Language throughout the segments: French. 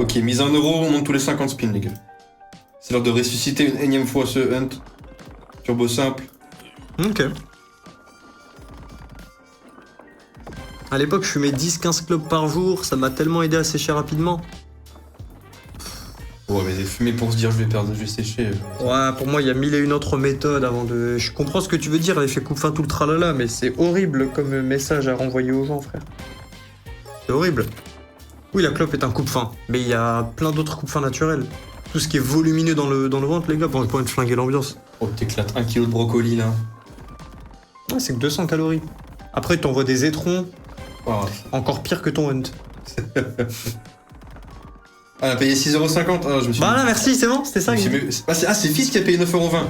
Ok, mise à 1 euro, on monte tous les 50 spins, les gars. C'est l'heure de ressusciter une énième fois ce hunt. Turbo simple. Ok. À l'époque, je fumais 10-15 clopes par jour, ça m'a tellement aidé à sécher rapidement. Ouais, mais fumer pour se dire je vais sécher. Ouais, pour moi, il y a mille et une autres méthodes avant de... Je comprends ce que tu veux dire, l'effet coupe-fin, tout le tralala, mais c'est horrible comme message à renvoyer aux gens, frère. C'est horrible. Oui, la clope est un coupe-fin, mais il y a plein d'autres coupe-fins naturels. Tout ce qui est volumineux dans le ventre, les gars, bon, je pourrais te flinguer l'ambiance. Oh, t'éclates 1 kilo de brocoli, là. Ouais, c'est que 200 calories. Après, t'envoies des étrons, Oh. encore pire que ton hunt. Ah, elle a payé 6,50€. Ah, je me suis Bah là, merci, c'est bon, c'était ça. je me suis mis- Ah, c'est Fils qui a payé 9,20€.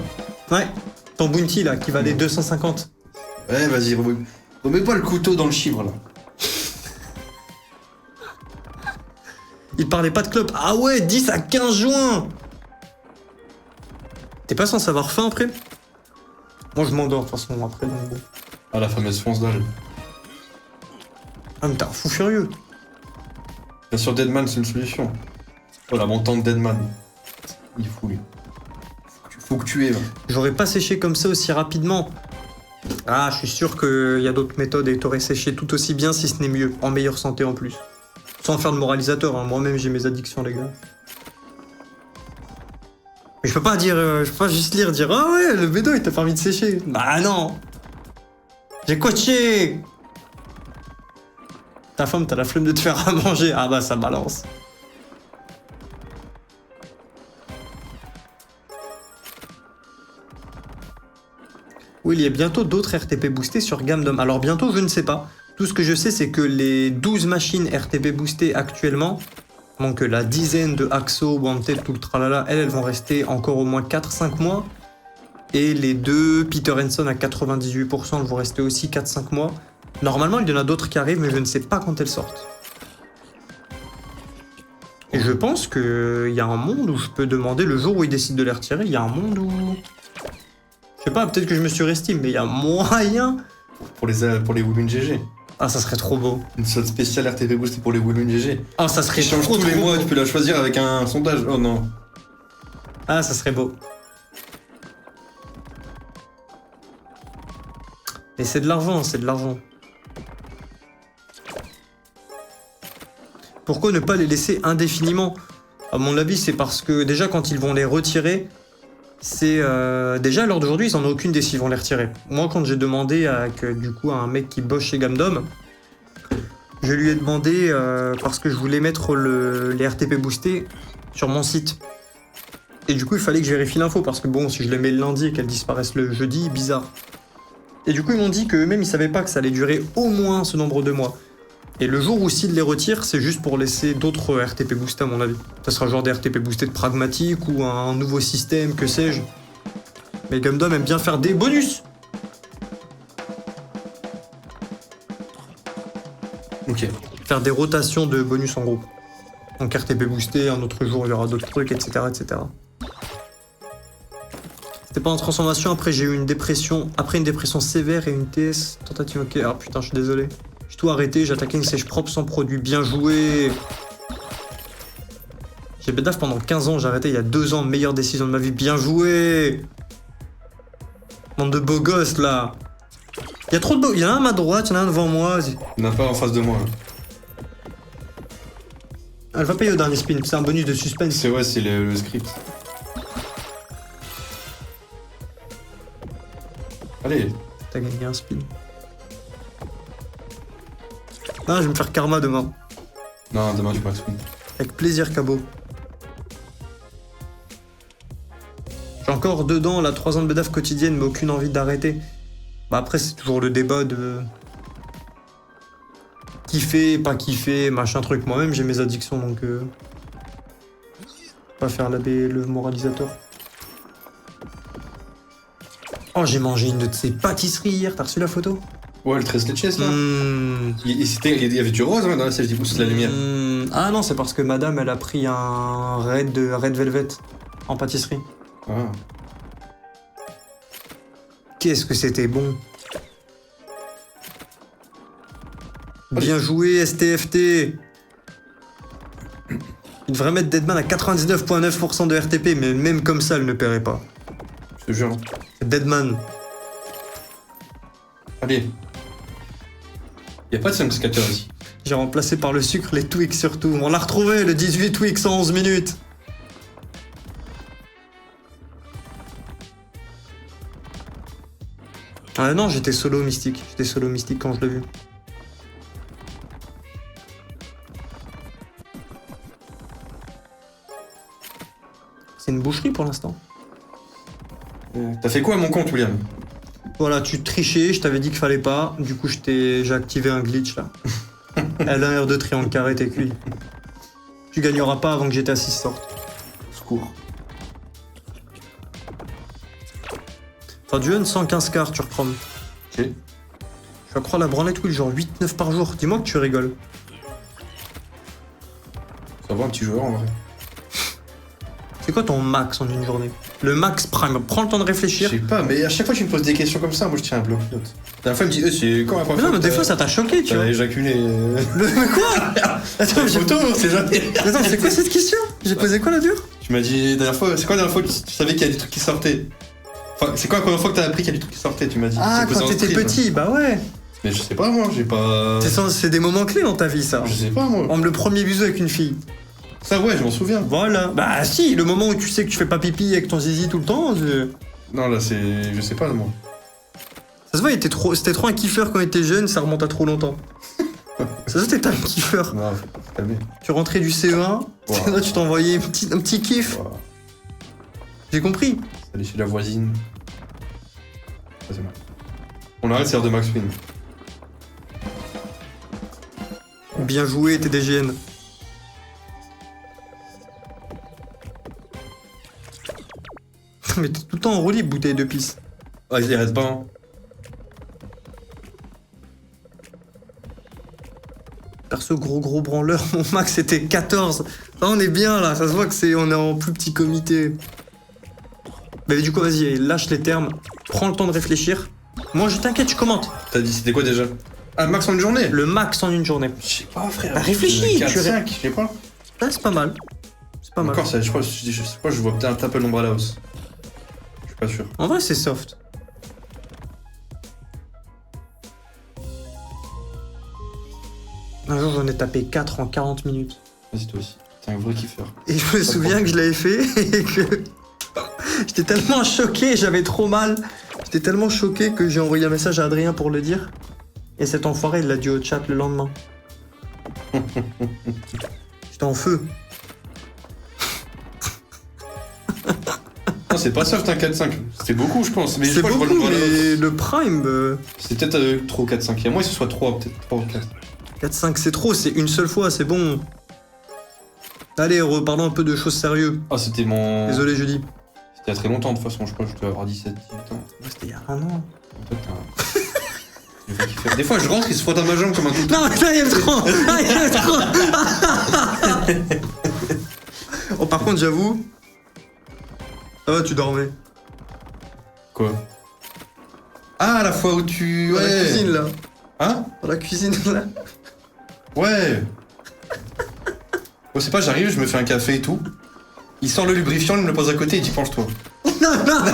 Ouais, ton bounty, là, qui valait 250. Ouais, vas-y, remets pas le couteau dans le chibre, là. Il parlait pas de clope. Ah ouais, 10 à 15 juin. T'es pas censé avoir faim après? Moi, je m'endors, de toute façon, après. Donc bon. Ah, la fameuse fonce dalle. Ah, mais t'es un fou furieux. Bien sûr, Deadman, c'est une solution. Oh, la montante Deadman. Il est fou, lui. Faut que tu aies, là. J'aurais pas séché comme ça aussi rapidement. Ah, je suis sûr qu'il y a d'autres méthodes et t'aurais séché tout aussi bien, si ce n'est mieux. En meilleure santé en plus. Sans faire de moralisateur, hein. Moi-même j'ai mes addictions, les gars. Mais je peux pas dire, je peux pas juste dire ah ouais, le bédo il t'a permis de sécher. Bah non. J'ai coaché. Ta femme, t'as la flemme de te faire à manger. Ah bah ça balance. Oui, il y a bientôt d'autres RTP boostés sur Gamdom. Alors bientôt, je ne sais pas. Tout ce que je sais, c'est que les 12 machines RTP boostées actuellement, donc la dizaine de Axo, Wanted, tout le tralala, elles vont rester encore au moins 4-5 mois. Et les deux Peter Henson à 98%, elles vont rester aussi 4-5 mois. Normalement, il y en a d'autres qui arrivent, mais je ne sais pas quand elles sortent. Et je pense qu'il y a un monde où je peux demander, le jour où ils décident de les retirer, il y a un monde où... Je sais pas, peut-être que je me surestime, mais il y a moyen... Pour les Women GG. Ah, ça serait trop beau. Une solde spéciale RTP Boost pour les Women GG. Ah, ça serait Qui change trop, tous les trop mois, beau. tu peux la choisir avec un sondage. Oh non. Ah, ça serait beau. Et c'est de l'argent, c'est de l'argent. Pourquoi ne pas les laisser indéfiniment? À mon avis, c'est parce que déjà, quand ils vont les retirer, c'est... Déjà, à l'heure d'aujourd'hui, ils en ont aucune idée s'ils vont les retirer. Moi, quand j'ai demandé à un mec qui bosse chez Gamdom, je lui ai demandé, parce que je voulais mettre les RTP boostés sur mon site. Et du coup, il fallait que je vérifie l'info, parce que bon, si je les mets le lundi et qu'elles disparaissent le jeudi, bizarre. Et du coup, ils m'ont dit qu'eux-mêmes, ils savaient pas que ça allait durer au moins ce nombre de mois. Et le jour où s'ils les retirent, c'est juste pour laisser d'autres RTP boostés, à mon avis. Ça sera genre des RTP boostés de pragmatique ou un nouveau système, que sais-je. Mais Gamdom aime bien faire des bonus. Ok. Faire des rotations de bonus en gros. Donc RTP boosté, un autre jour il y aura d'autres trucs, etc. etc. C'était pas en transformation, après j'ai eu une dépression. Après une dépression sévère et une TS tentative. Ok, ah putain, je suis désolé. J'ai tout arrêté, j'ai attaqué une sèche propre sans produit. Bien joué. J'ai bédaf pendant 15 ans, j'ai arrêté il y a 2 ans. Meilleure décision de ma vie. Bien joué. Bande de beaux gosses là. Il y a trop de beaux. Il y en a un à ma droite, il y en a un devant moi. Il n'y en a pas en face de moi. Elle va payer au dernier spin, c'est un bonus de suspense. C'est ouais, c'est le script. Allez. T'as gagné un spin. Ah, je vais me faire karma demain. Non, demain tu peux spin. Avec plaisir, Cabot. J'ai encore dedans la 3 ans de bédaf quotidienne, mais aucune envie d'arrêter. Bah après, c'est toujours le débat de... Kiffer, pas kiffer, machin truc. Moi-même, j'ai mes addictions, donc... Pas faire le moralisateur. Oh, j'ai mangé une de ces pâtisseries hier, t'as reçu la photo? Ouais, le 13 leches là. Il y avait du rose hein, dans la salle, du coup, c'est de la lumière. Ah non, c'est parce que madame, elle a pris un Red Velvet en pâtisserie. Ah. Qu'est-ce que c'était bon. Bien joué, STFT. Il Il devrait mettre Deadman à 99,9% de RTP, mais même comme ça, elle ne paierait pas. Je te jure. C'est Deadman. Allez. Y a pas de 5 scatter ici. J'ai remplacé par le sucre les Twix surtout. On l'a retrouvé, le 18 Twix en 11 minutes. Ah non, j'étais solo mystique. J'étais solo mystique quand je l'ai vu. C'est une boucherie pour l'instant. T'as fait quoi à mon compte, William? Voilà, tu trichais, je t'avais dit qu'il fallait pas. Du coup, j'ai activé un glitch là. L1, R2, triangle carré, t'es cuit. Tu gagneras pas avant que GTA 6 sorte. Secours. Enfin, du 115 quarts, tu recromes. Ok. Je crois la branlette, Will, genre 8-9 par jour. Dis-moi que tu rigoles. Ça va, un petit joueur en vrai. C'est quoi ton max en une journée? Le max prime. Prends le temps de Je réfléchir. sais pas, mais à chaque fois que tu me poses des questions comme ça, moi je tiens un bloc-notes. La dernière fois, il me dit, c'est quand la première Mais non, fois mais que des fois ça t'a choqué, tu t'as vois. éjaculé. Mais quoi? Attends, j'ai... Photo, c'est jamais. Attends, c'est quoi cette question? J'ai posé quoi la dure? Tu m'as dit, la dernière fois, c'est quoi la dernière fois que tu savais qu'il y a des trucs qui sortaient? Enfin, c'est quoi la première fois que t'as appris qu'il y a des trucs qui sortaient, tu m'as dit? Ah, J'ai posé quand en t'étais stream. petit, bah ouais. Mais je sais pas, moi, j'ai pas. C'est des moments clés dans ta vie, ça. Je sais pas, moi. Comme le premier bisou avec une fille. Ça, ouais, je m'en souviens. Voilà. Bah si, le moment où tu sais que tu fais pas pipi avec ton zizi tout le temps, Non, là, c'est. Je sais pas, moi. ça se voit, c'était trop un kiffeur quand il était jeune, ça remonte à trop longtemps. Ça se voit, t'étais un kiffeur. Non, faut te calmer. Tu rentrais du CE1, Wow. là tu t'envoyais un petit kiff. Voilà. J'ai compris. Aller chez la voisine. Ça, c'est mal. On arrête, c'est l'heure de Max Win. Bien joué, TDGN. Mais t'es tout le temps en roue libre, bouteille de pisse. Ah, il arrête pas, hein. Perso, gros branleur, mon max c'était 14. Là, on est bien là, ça se voit que on est en plus petit comité. Mais du coup, vas-y, lâche les termes, prends le temps de réfléchir. Moi, je t'inquiète, je commente. T'as dit, c'était quoi déjà? Ah, Max en une journée? Le max en une journée. Je sais pas, frère. Bah, réfléchis, 4, tu 5, je sais pas. Là, c'est pas mal. C'est pas mal. Encore, ça, je crois, je sais pas, je vois peut-être un peu l'ombre à la hausse. Je suis pas sûr. En vrai, c'est soft. Un jour, j'en ai tapé 4 en 40 minutes. Vas-y, toi aussi. T'es un vrai kiffeur. Et je me souviens que je l'avais fait et que j'étais tellement choqué, j'avais trop mal. J'étais tellement choqué que j'ai envoyé un message à Adrien pour le dire. Et cet enfoiré, il l'a dit au chat le lendemain. J'étais en feu. Non, c'est pas soft un 4-5. C'était beaucoup, je pense. Mais je C'est crois que je vois beaucoup, l'ombre à la hausse. mais le prime, C'était peut-être trop 4-5. Il y a moins que ce soit 3, peut-être 3 ou 4. 4-5 c'est trop, c'est une seule fois, c'est bon. Allez, reparlons un peu de choses sérieuses. Ah, c'était mon. Désolé, jeudi. C'était il y a très longtemps, de toute façon. Je crois que je dois avoir 17, 18 ans. Ouais, c'était il y a un an. En fait, t'as un- Le vrai kiffeur. Des fois, je rentre, il se frotte à ma jambe comme un couteau. Non, mais là, il aime trop. Là, il aime trop. Oh, par contre, j'avoue. Ça va, tu dormais. Quoi? Ah, la fois où tu. Dans Ouais. la cuisine, là. Hein? Dans la cuisine, là. Ouais. Moi, c'est pas, j'arrive, je me fais un café et tout. Il sort le lubrifiant, il me le pose à côté, il dit penche-toi. Non, là,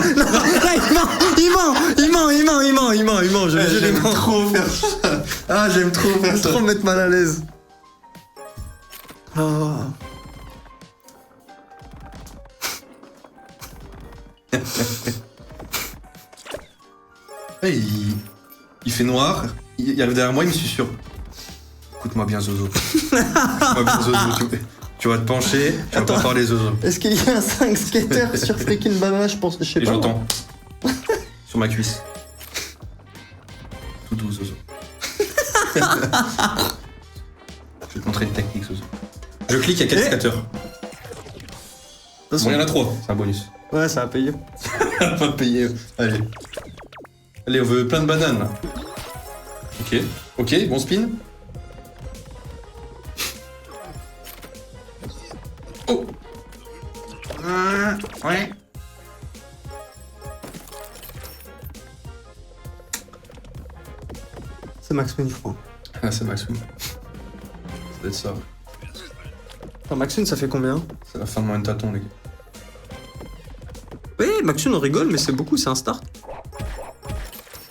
il ment, je J'aime l'aime trop faire ça. Ah, j'aime trop faire ça. trop me mettre mal à l'aise. Oh. Ouais, il fait noir, il arrive derrière moi, il me susurre. Écoute-moi bien, Zozo. Écoute-moi bien, Zozo. Tu vas te pencher, tu vas Attends. pas parler, Zozo. Est-ce qu'il y a un 5 skater sur Freaking Banana? Je pense, je sais Et pas. j'entends. Sur ma cuisse. Tout doux, Zozo. Je vais te montrer une technique, Zozo. Je clique, il y a 4 skateurs. Bon, il y en a 3, c'est un bonus. Ouais, ça a payé. On va payer. Allez. Allez, on veut plein de bananes, là. Ok. Ok, bon spin. Oh. Ouais. C'est Max Win, je crois. Ah, c'est Max Win. Ça doit être ça. Enfin, Maxune, ça fait combien? C'est la fin de moyen de tâton, les gars. Oui, Maxune, on rigole, mais c'est beaucoup, c'est un start.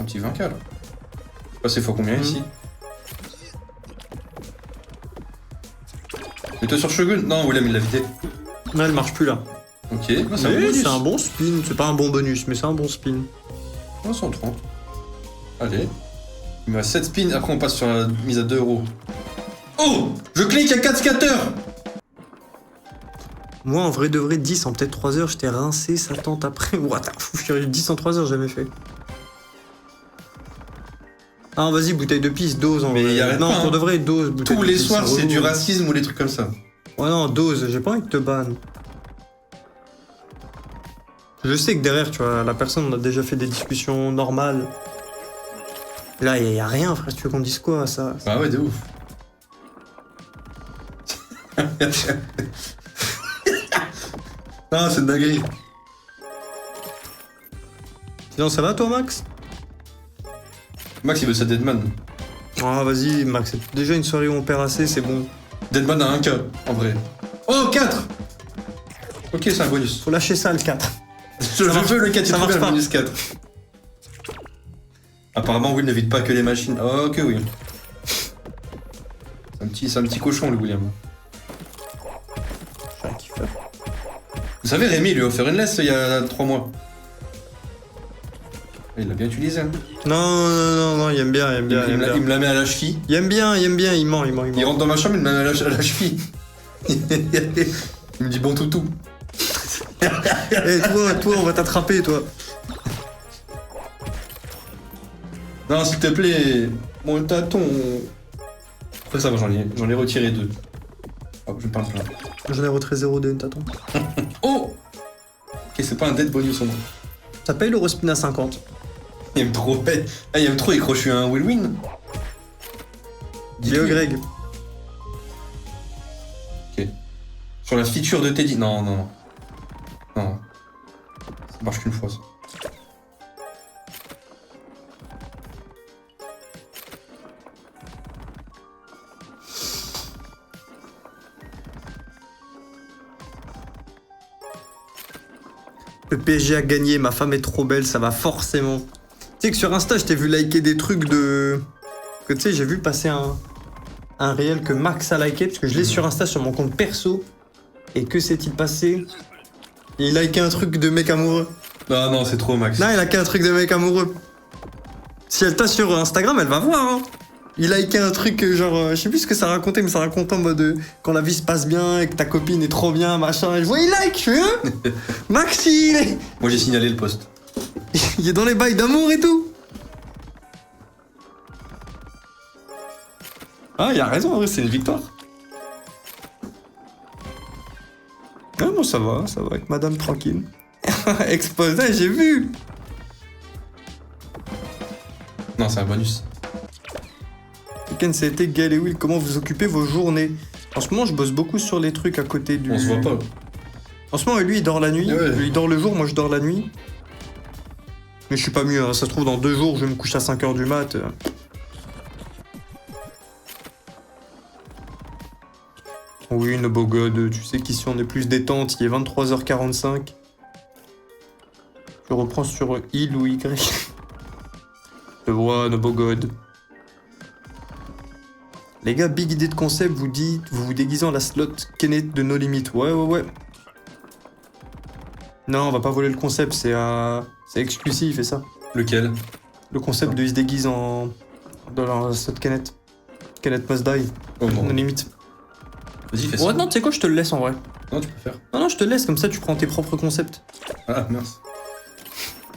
Un petit 20K, là. Je sais pas, c'est fois combien, ici? Mets-toi sur Shogun? Non, William, il l'a vidé. Non, elle marche plus là. Ok, non, c'est un bon Mais bonus. c'est un bon spin, c'est pas un bon bonus, mais c'est un bon spin. 130. Allez. Il me reste 7 spins, après on passe sur la mise à 2 €. Oh! Je clique, il y a 4 scatters! Moi, en vrai de vrai, 10 en peut-être 3 heures, j'étais rincé, ça tente après. What the fuck, j'ai 10 en 3 heures, j'ai jamais fait. Ah, vas-y, bouteille de pisse, dose en Mais vrai. y arrête non, pas, pour hein. de vrai, dose. bouteille Tous de les pisse, soirs, c'est relou. du racisme ou des trucs comme ça. Ouais, non, dose, j'ai pas envie de te ban. Je sais que derrière, tu vois, la personne, on a déjà fait des discussions normales. Et là, y a rien, frère, tu veux qu'on dise quoi, ça? Bah ouais, de ouf. Non, c'est une dinguerie. Sinon, ça va, toi, Max? Max, il veut sa Deadman. Ah, vas-y, Max, c'est déjà une soirée où on perd assez, c'est bon. Deadman à 1K, en vrai. Oh, 4! Ok, c'est un bonus. Faut lâcher ça, le 4. Je veux le 4, ça il marche trouve pas. un bonus 4. Apparemment, Will ne vide pas que les machines. Oh, ok, oui. C'est un petit cochon, le William. J'ai un kiffeur. Vous savez, Rémi lui a offert une laisse il y a 3 mois. Il l'a bien utilisé. Hein. Non, il aime bien, il aime bien. Il me la met à la cheville. Il aime bien, il ment. Il rentre dans ma chambre, il me la met à la cheville. Il me dit bon toutou. Eh, toi, on va t'attraper, toi. Non, s'il te plaît, mon tâton. Après ça va, j'en ai retiré 2. Oh, je parle plein. J'en ai retiré 0 de t'attends. Oh! Ok, c'est pas un dead bonus au moins. Ça paye le respin à 50. Il aime trop. Ah, il aime trop, il croche un will win. Léo Greg. Ok. Sur la feature de Teddy. Non. Non. Ça marche qu'une fois ça. Le PSG a gagné, ma femme est trop belle, ça va forcément. Tu sais que sur Insta, je t'ai vu liker des trucs de... Que tu sais, j'ai vu passer un réel que Max a liké, parce que je l'ai sur Insta sur mon compte perso. Et que s'est-il passé? Il a liké un truc de mec amoureux. Ah non, c'est trop Max. Non, il a liké un truc de mec amoureux. Si elle t'a sur Instagram, elle va voir, hein. Il a liké un truc genre, je sais plus ce que ça racontait, mais ça racontait en mode quand la vie se passe bien et que ta copine est trop bien, machin. Et je vois, il like, je fais, hein. Max, Moi j'ai signalé le post. il est dans les bails d'amour et tout. Ah, il a raison, en vrai, c'est une victoire. Ah, bon, ça va avec madame tranquille. Exposé, j'ai vu. Non, c'est un bonus. Week-end, ça a été Gaël et Will, comment vous occupez vos journées? En ce moment, je bosse beaucoup sur les trucs à côté du... On se voit pas. En ce moment, lui, il dort la nuit. Ouais. Lui, il dort le jour, moi, je dors la nuit. Mais je suis pas mieux, hein. Ça se trouve, dans 2 jours, je vais me coucher à 5h du mat. Oui, no beau god, tu sais qu'ici, on est plus détente. Il est 23h45. Je reprends sur il ou Y. Le roi, no beau god. Les gars, big idée de concept, vous vous déguisez en la slot Kenneth de No Limit. Ouais. Non, on va pas voler le concept, c'est exclusif et ça. Lequel? Le concept de il se déguise dans la slot Kenneth. Kenneth must die. Oh No non. Limit. Vas-y, fais ça. Ouais, non, tu sais quoi, je te le laisse en vrai. Non, tu peux faire. Non, je te le laisse, comme ça tu prends tes propres concepts. Ah, merci.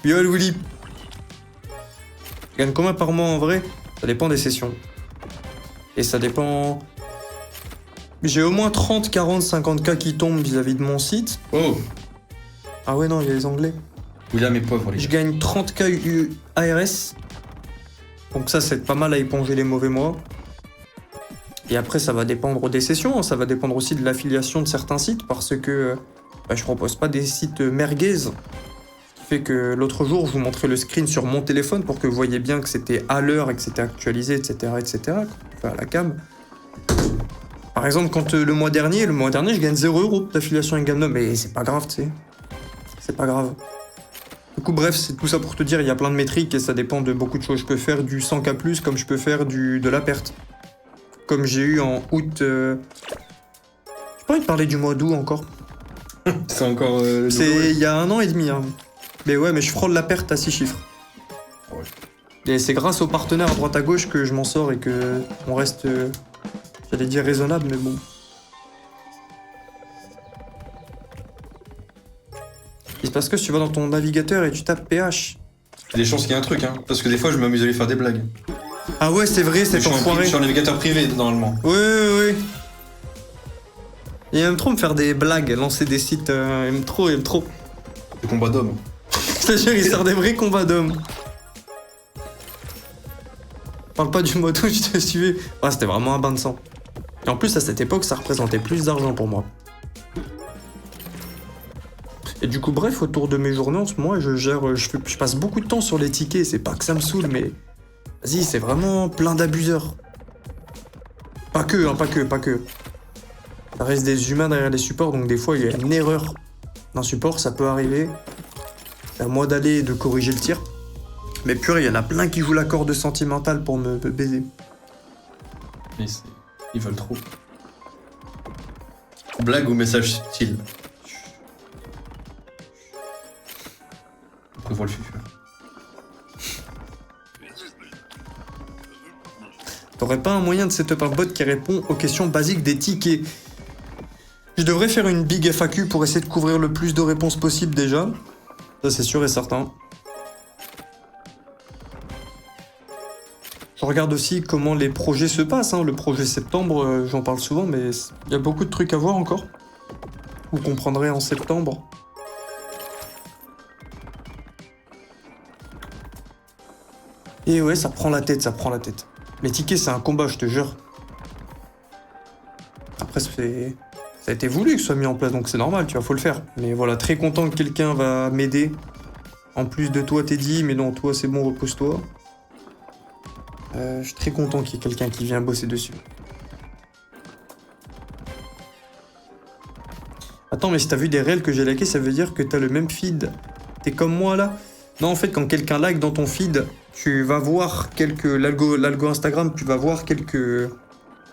Yo, Willy. Tu gagnes combien par mois en vrai? Ça dépend des sessions. Et ça dépend... J'ai au moins 30, 40, 50K qui tombent vis-à-vis de mon site. Oh! Ah ouais, non, il y a les Anglais. William est pauvre, les Je gars. gagne 30K ARS. Donc ça, c'est pas mal à éponger les mauvais mois. Et après, ça va dépendre des sessions. Hein. Ça va dépendre aussi de l'affiliation de certains sites parce que je propose pas des sites merguez. Ce qui fait que l'autre jour, je vous montrais le screen sur mon téléphone pour que vous voyez bien que c'était à l'heure et que c'était actualisé, etc., etc. Enfin, à la cam. Par exemple, quand le mois dernier, je gagne 0 € d'affiliation avec Gamnum, mais c'est pas grave, tu sais. C'est pas grave. Du coup, bref, c'est tout ça pour te dire, il y a plein de métriques et ça dépend de beaucoup de choses. Je peux faire du 100K+, comme je peux faire de la perte. Comme j'ai eu en août... J'ai pas envie de parler du mois d'août encore. C'est encore. C'est il y a 1 an et demi. Hein. Mais ouais, mais je frôle la perte à 6 chiffres. Ouais. Et c'est grâce aux partenaires à droite à gauche que je m'en sors et que on reste, j'allais dire raisonnable, mais bon. Il se passe que si tu vas dans ton navigateur et tu tapes PH. Il y a des chances qu'il y ait un truc, hein. Parce que des fois, je m'amuse à lui faire des blagues. Ah ouais, c'est vrai, Mais c'est je enfoiré. suis en navigateur privé, normalement. Oui. Il aime trop me faire des blagues, lancer des sites. Il aime trop. Des combats d'hommes. Je te jure, il sort des vrais combats d'hommes. Parle pas du mode où je te suivais. Ah, c'était vraiment un bain de sang. Et en plus, à cette époque, ça représentait plus d'argent pour moi. Et du coup, bref, autour de mes journées en ce moment, je passe beaucoup de temps sur les tickets. C'est pas que ça me saoule, mais vas-y, c'est vraiment plein d'abuseurs. Pas que. Ça reste des humains derrière les supports, donc des fois, il y a une erreur d'un support, ça peut arriver. C'est à moi d'aller et de corriger le tir. Mais purée, il y en a plein qui jouent la corde sentimentale pour me baiser. Mais ils veulent trop. Blague ou message style. On prévoit le futur. T'aurais pas un moyen de setup un bot qui répond aux questions basiques des tickets? Je devrais faire une big FAQ pour essayer de couvrir le plus de réponses possible déjà. Ça c'est sûr et certain. Je regarde aussi comment les projets se passent. Hein. Le projet septembre, j'en parle souvent, mais il y a beaucoup de trucs à voir encore. Vous comprendrez en septembre. Et ouais, ça prend la tête. Les tickets, c'est un combat, je te jure. Après, ça a été voulu que ce soit mis en place, donc c'est normal, tu vois, faut le faire. Mais voilà, très content que quelqu'un va m'aider. En plus de toi, Teddy, mais non, toi, c'est bon, repose-toi. Je suis très content qu'il y ait quelqu'un qui vient bosser dessus. Attends, mais si t'as vu des réels que j'ai likés, ça veut dire que t'as le même feed. T'es comme moi, là? Non, en fait, quand quelqu'un like dans ton feed, tu vas voir l'algo Instagram, tu vas voir quelques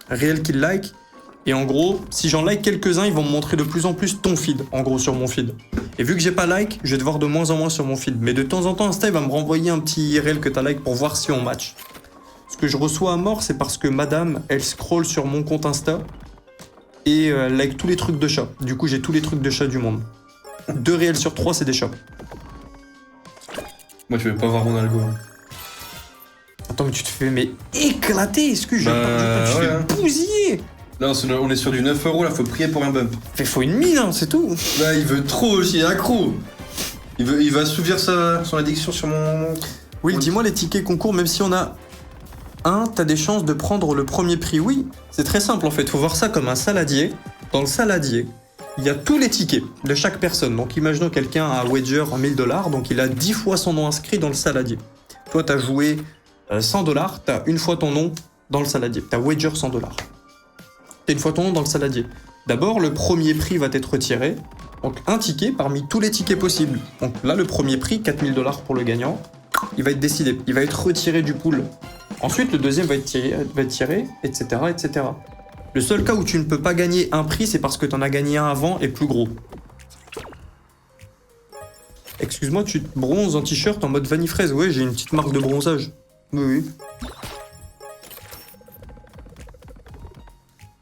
réels qu'il like. Et en gros, si j'en like quelques-uns, ils vont me montrer de plus en plus ton feed, en gros, sur mon feed. Et vu que j'ai pas like, je vais te voir de moins en moins sur mon feed. Mais de temps en temps, Insta, il va me renvoyer un petit réel que t'as like pour voir si on match. Ce que je reçois à mort, c'est parce que madame, elle scrolle sur mon compte Insta et like tous les trucs de chat. Du coup, j'ai tous les trucs de chat du monde. 2 réels sur 3, c'est des chats. Moi, tu veux pas voir mon algo. Attends, mais tu te fais éclater, excuse, j'ai perdu du temps, tu te fais bousiller. Là, on est sur du 9 €, là, faut prier pour un bump. Faut une mine, hein, c'est tout. Là, il veut trop aussi, il est accro. Il va assouvir son addiction sur mon... Oui, dis-moi les tickets concours, même si on a un, t'as des chances de prendre le premier prix. Oui, c'est très simple en fait, faut voir ça comme un saladier. Dans le saladier, il y a tous les tickets de chaque personne. Donc imaginons quelqu'un a un wager en 1000 $, donc il a 10 fois son nom inscrit dans le saladier. Toi, t'as joué 100 $, t'as une fois ton nom dans le saladier. T'as wager 100 $. T'as une fois ton nom dans le saladier. D'abord, le premier prix va être retiré. Donc un ticket parmi tous les tickets possibles. Donc là, le premier prix, 4000 $ pour le gagnant, il va être décidé. Il va être retiré du pool. Ensuite, le deuxième va être tiré, etc., etc. Le seul cas où tu ne peux pas gagner un prix, c'est parce que t'en as gagné un avant et plus gros. Excuse-moi, tu te bronzes en t-shirt en mode vanille fraise. Ouais, j'ai une petite marque de bronzage. Oui.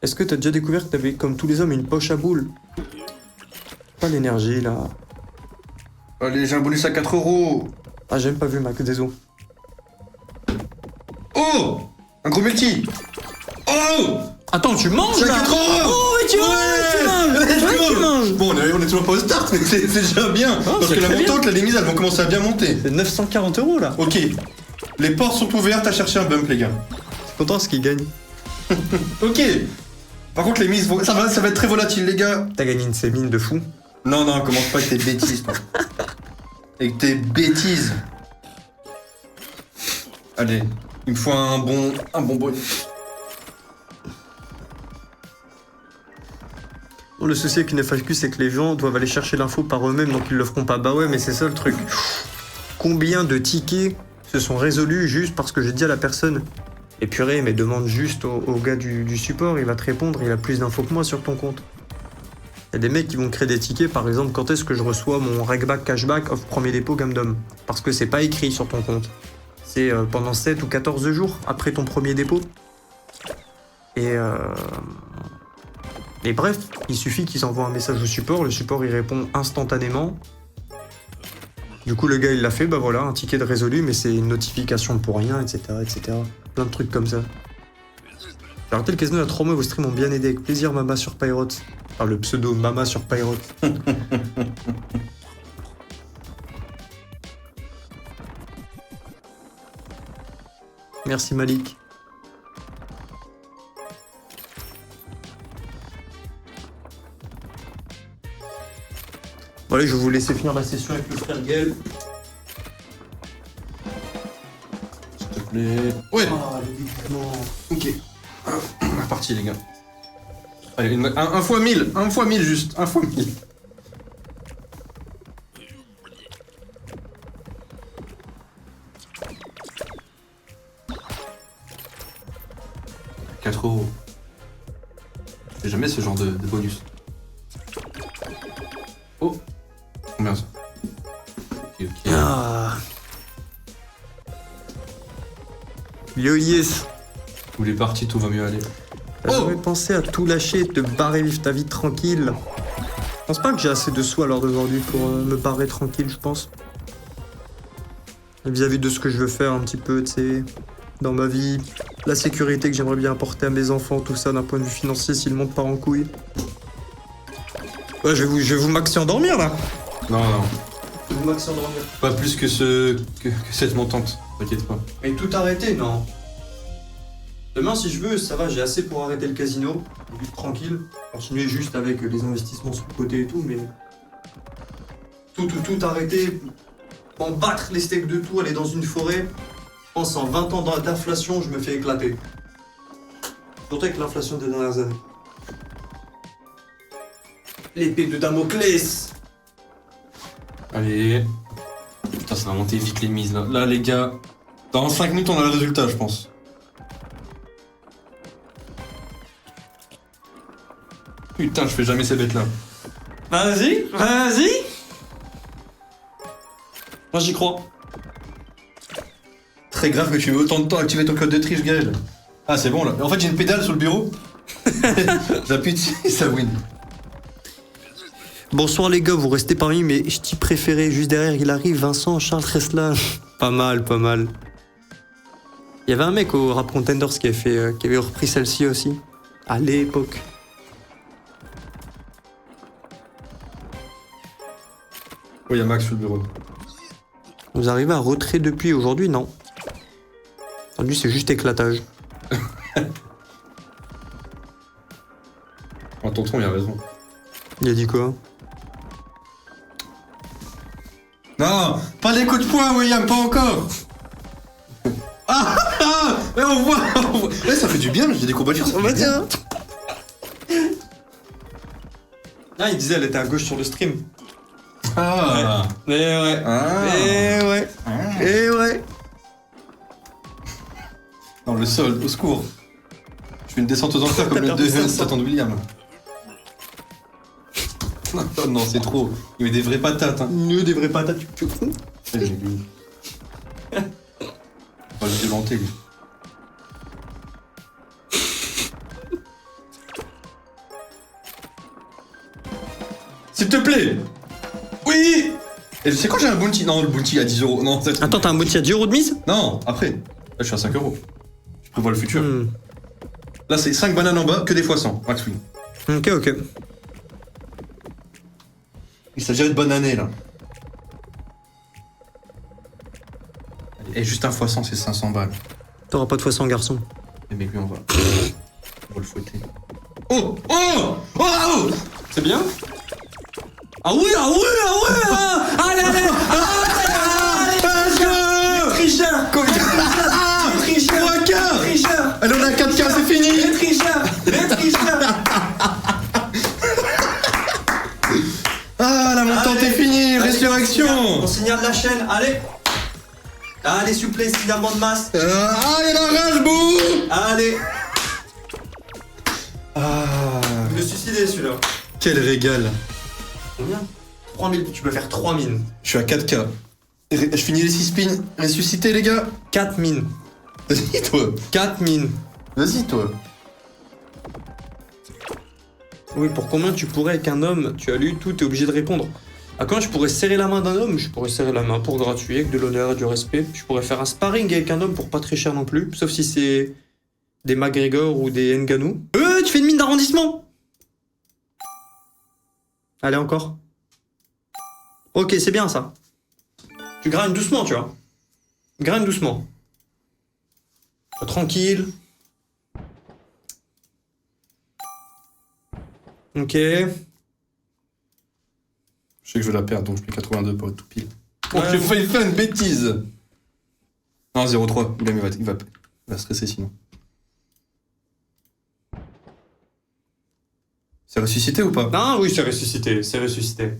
Est-ce que t'as déjà découvert que t'avais, comme tous les hommes, une poche à boules? Pas l'énergie, là. Allez, j'ai un bonus à 4 €. Ah, j'ai même pas vu, Mac, désolé. Oh, un gros multi. Oh, Attends, tu manges, c'est là? 4 €. Oh, oui, tu manges. Bon, on est toujours pas au start, mais c'est déjà bien. Parce c'est que la très montante, là, les mises, elles vont commencer à bien monter. C'est 940 €, là. Ok, les portes sont ouvertes à chercher un bump, les gars. Je suis content ce qu'il gagne. Ok. Par contre, les mises, ça va être très volatile, les gars. T'as gagné une sémine de fou. Non, commence pas avec tes bêtises, toi. Avec tes bêtises. Allez, il me faut un bon bonus. Le souci avec une FAQ, c'est que les gens doivent aller chercher l'info par eux-mêmes, donc ils le feront pas. Bah ouais, mais c'est ça le truc. Combien de tickets se sont résolus juste parce que j'ai dit à la personne « Et purée, mais demande juste au gars du support, il va te répondre, il a plus d'infos que moi sur ton compte. » Il y a des mecs qui vont créer des tickets, par exemple, quand est-ce que je reçois mon regback cashback off premier dépôt gamme d'homme. Parce que c'est pas écrit sur ton compte. C'est pendant 7 ou 14 jours après ton premier dépôt. Et bref, il suffit qu'ils envoient un message au support, le support il répond instantanément. Du coup le gars il l'a fait, bah voilà, un ticket de résolu, mais c'est une notification pour rien, etc. etc. Plein de trucs comme ça. J'ai arrêté le casino il y a 3 mois, vos streams m'ont bien aidé, avec plaisir Mama sur Pyrote. Enfin le pseudo Mama sur Pyrote. Merci Malik. Voilà, je vais vous laisser finir la session avec le frère Gaël. S'il te plaît. Ouais. Ah, le déguisement. Ok. On est parti les gars. Allez, un fois 1000. Un fois 1000 juste. Un fois 1000. « 4 €. Je fais jamais ce genre de bonus. Oh. Combien ça? Ok. Ah. Yo yes. Où les parties, tout va mieux aller. T'as jamais pensé à tout lâcher et te barrer vivre ta vie tranquille? Je pense pas que j'ai assez de sous à l'heure d'aujourd'hui pour me barrer tranquille, je pense. Vis-à-vis de ce que je veux faire un petit peu, tu sais, dans ma vie, la sécurité que j'aimerais bien apporter à mes enfants, tout ça d'un point de vue financier si le monde part en couille. Ouais, je vais vous maxer endormir là. Non. Je vais vous maxer endormir. Pas plus que cette montante. T'inquiète pas. Mais tout arrêter, non. Demain, si je veux, ça va, j'ai assez pour arrêter le casino. Vivre tranquille. Continuer juste avec les investissements sur le côté et tout, mais. Tout arrêter. En battre les steaks de tout, aller dans une forêt. Je pense en 20 ans d'inflation, je me fais éclater. Surtout avec l'inflation des dernières années. L'épée de Damoclès. Allez. Putain, ça va monter vite les mises là. Là, les gars, dans 5 minutes, on a le résultat, je pense. Putain, je fais jamais ces bêtes là. Vas-y. Moi, j'y crois. Très grave que tu veux autant de temps activer ton code de triche, Gaël. Ah, c'est bon là. En fait, j'ai une pédale sur le bureau. J'appuie dessus et ça win. Bonsoir les gars, vous restez parmi mes ch'tis préférés. Juste derrière, il arrive Vincent Charles Tresla. Pas mal. Il y avait un mec au Rap Contenders qui avait repris celle-ci aussi. À l'époque. Oh, il y a Max sur le bureau. Vous arrivez à retrait depuis aujourd'hui? Non. Aujourd'hui, c'est juste éclatage. Oh, tonton, il a raison. Il a dit quoi? Non, pas les coups de poing, William, pas encore. Mais on voit. Ouais, ça fait du bien, j'ai des courbatures. Ça fait du bien. Ah, il disait elle était à gauche sur le stream. Ah. Ouais. Ouais. Dans le sol, au secours. Je fais une descente aux enfers comme le deuxième Satan de William. Non, c'est trop. Il met des vraies patates. Hein. Des vraies patates, tu fous. On va le démonter, lui. S'il te plaît. Oui. Et c'est quoi, j'ai un bounty? Non, le bounty à 10 €. Non, c'est... Attends, t'as un bounty à 10 € de mise? Non, après. Là, je suis à 5 €. Je prévois le futur. Là, c'est 5 bananes en bas, que des fois 100. Max win. Ok. Il s'agirait de bananer, là. Et juste un x 100, c'est 500 balles. T'auras pas de fois 100 garçon. Mais lui, on va le fouetter. Oh. C'est bien? Ah oui Allez tricheur Allez, on a 4K, c'est fini. Les tricheurs signal de la chaîne, allez. Allez, s'il vous plaît, signalement de masse. il y a la rage, bouh. Allez. Ah, Je me suicider celui-là. quel régal. Combien 3000, tu peux faire 3 mines. Je suis à 4K. Je finis les 6 spins. Ressuscité, les gars. 4 mines. Vas-y, toi. 4 mines. Vas-y, toi. Oui, pour combien tu pourrais avec un homme? Tu as lu tout, t'es obligé de répondre. À quand je pourrais serrer la main d'un homme? Je pourrais serrer la main pour gratuit, avec de l'honneur et du respect. Je pourrais faire un sparring avec un homme pour pas très cher non plus, sauf si c'est des McGregor ou des Ngannou. Tu fais une mine d'arrondissement. Allez, encore. Ok, c'est bien ça. Tu gagnes doucement, tu vois. Graine doucement. Tranquille. Ok. Je sais que je vais la perdre, donc je mets 82 pour être tout pile. Oh, Ouais. j'ai failli faire une bêtise. Non, 0,3. Il va stresser sinon. C'est ressuscité ou pas? Ah oui, c'est ressuscité, c'est ressuscité.